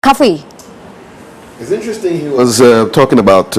Coffee. It's interesting he was talking about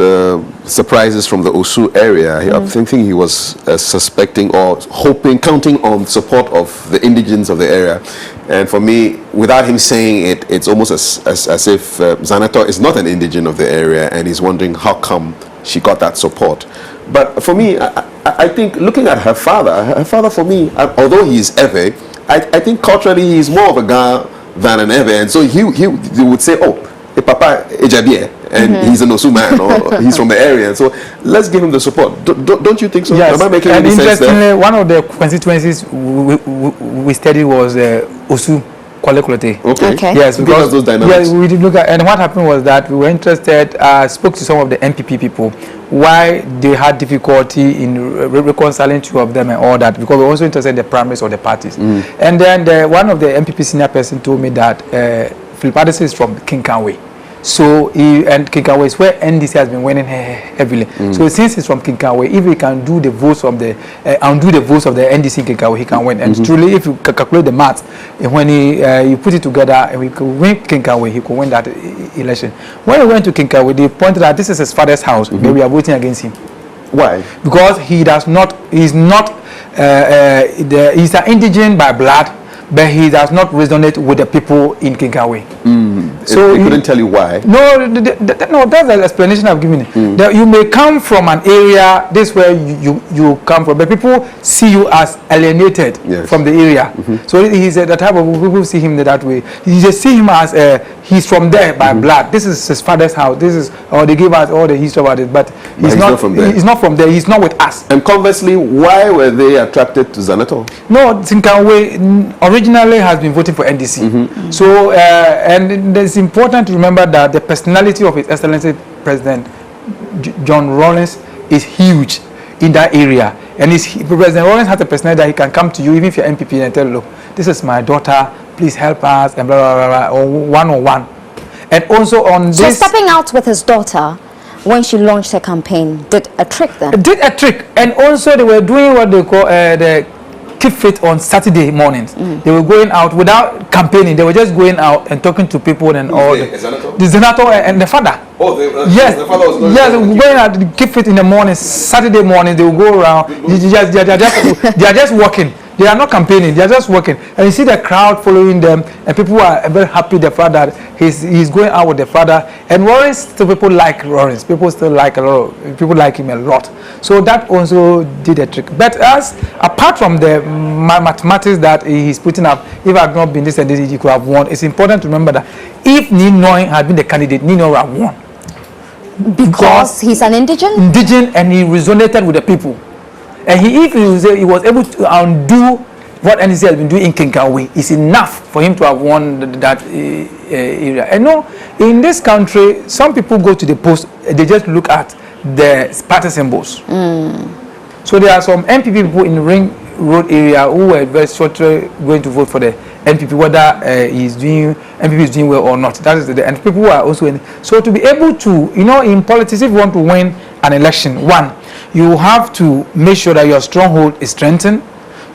surprises from the Osu area. I'm thinking he was suspecting or hoping, counting on support of the indigents of the area. And for me, without him saying it, it's almost as if Zanator is not an indigent of the area and he's wondering how come she got that support. But for me, I think looking at her father for me, although he is Ewe, I think culturally he's more of a Ga than an Ewe. And so he would say, oh, hey, Papa Ejabie, and he's an Osu man, or he's from the area. So let's give him the support. Don't you think so? Yes. Am I making And any sense there? interestingly, one of the constituencies we studied was Osu. Klottey. Okay. Yes, because those dynamics. Yeah, we did look at, and what happened was that we were interested, spoke to some of the MPP people, why they had difficulty in reconciling two of them and all that, because we were also interested in the primaries of the parties. And then one of the MPP senior person told me that Philip Addison is from Kinkanwe. So and Kinkanwe is where NDC has been winning heavily. So since he's from Kinkanwe, if he can do the votes from the undo the votes of the NDC in Kinkanwe, he can win. And truly, if you calculate the maths, when you put it together, and we could win Kinkanwe, he could win that election. When he went to Kinkanwe, they pointed out this is his father's house, but we are voting against him. Why? Because he's an indigent by blood, but he does not resonate with the people in Kinkanwe. So he couldn't tell you why? No, no, that's the explanation I've given you. That you may come from an area, this is where you come from, but people see you as alienated from the area. So he's the type of people see him that way. You just see him as he's from there by blood. This is his father's house. This is, or they give us all the history about it, but he's not from there. He's not from there. He's not with us. And conversely, why were they attracted to Zanator? No, Kinkanwe originally has been voting for NDC. So, and it's important to remember that the personality of His Excellency President John Rawlings is huge in that area. And President Rawlings has a personality that he can come to you, even if you're MPP, and tell you, look, this is my daughter, please help us, and blah, blah, blah, blah, or one-on-one. And also on this... So stepping out with his daughter, when she launched her campaign, did a trick then? Did a trick. And also they were doing what they call the keep fit on Saturday mornings. They were going out without campaigning. They were just going out and talking to people and all. The senator and the father. Oh, yes, the father was going going out to keep fit in the morning. Saturday morning they will go around. They are just walking. They are not campaigning. They are just working. And you see the crowd following them, and people are very happy the fact that he's going out with the father. And Lawrence, still people like Lawrence. People still like people like him a lot. So that also did a trick. But apart from the mathematics that he's putting up, if I had not been this and this, he could have won. It's important to remember that if Ninoy had been the candidate, Ninoy would have won. Because he's an indigent? Indigent, and he resonated with the people. And if he was able to undo what NDC has been doing in Kinkanwe, it's enough for him to have won that area. And no, in this country, some people go to the post, they just look at the party symbols. So there are some MPP people in the Ring Road area who were very shortly going to vote for the NPP, whether NPP is doing well or not. That is and people who are also in. So to be able to, in politics, if you want to win an election, one, you have to make sure that your stronghold is strengthened.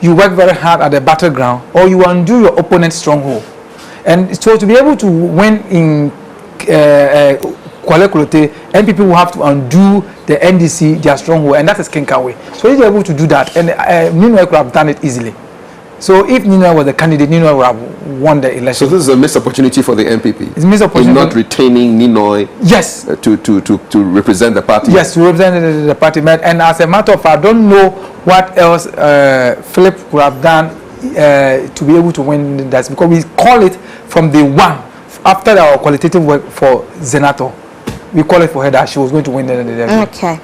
You work very hard at the battleground, or you undo your opponent's stronghold. And so to be able to win in Klottey, NPP will have to undo the NDC, their stronghold, and that is Kinkanwe. So if you're able to do that, and Ninoy could have done it easily. So if Ninoy was the candidate, Ninoy would have won the election. So this is a missed opportunity for the MPP. It's a missed opportunity. In not retaining Ninoy. Yes. To represent the party. Yes, to represent the party. And as a matter of fact, I don't know what else Philip would have done to be able to win that, because we call it from the one after our qualitative work for Zenator. We call it for her that she was going to win the election. Okay.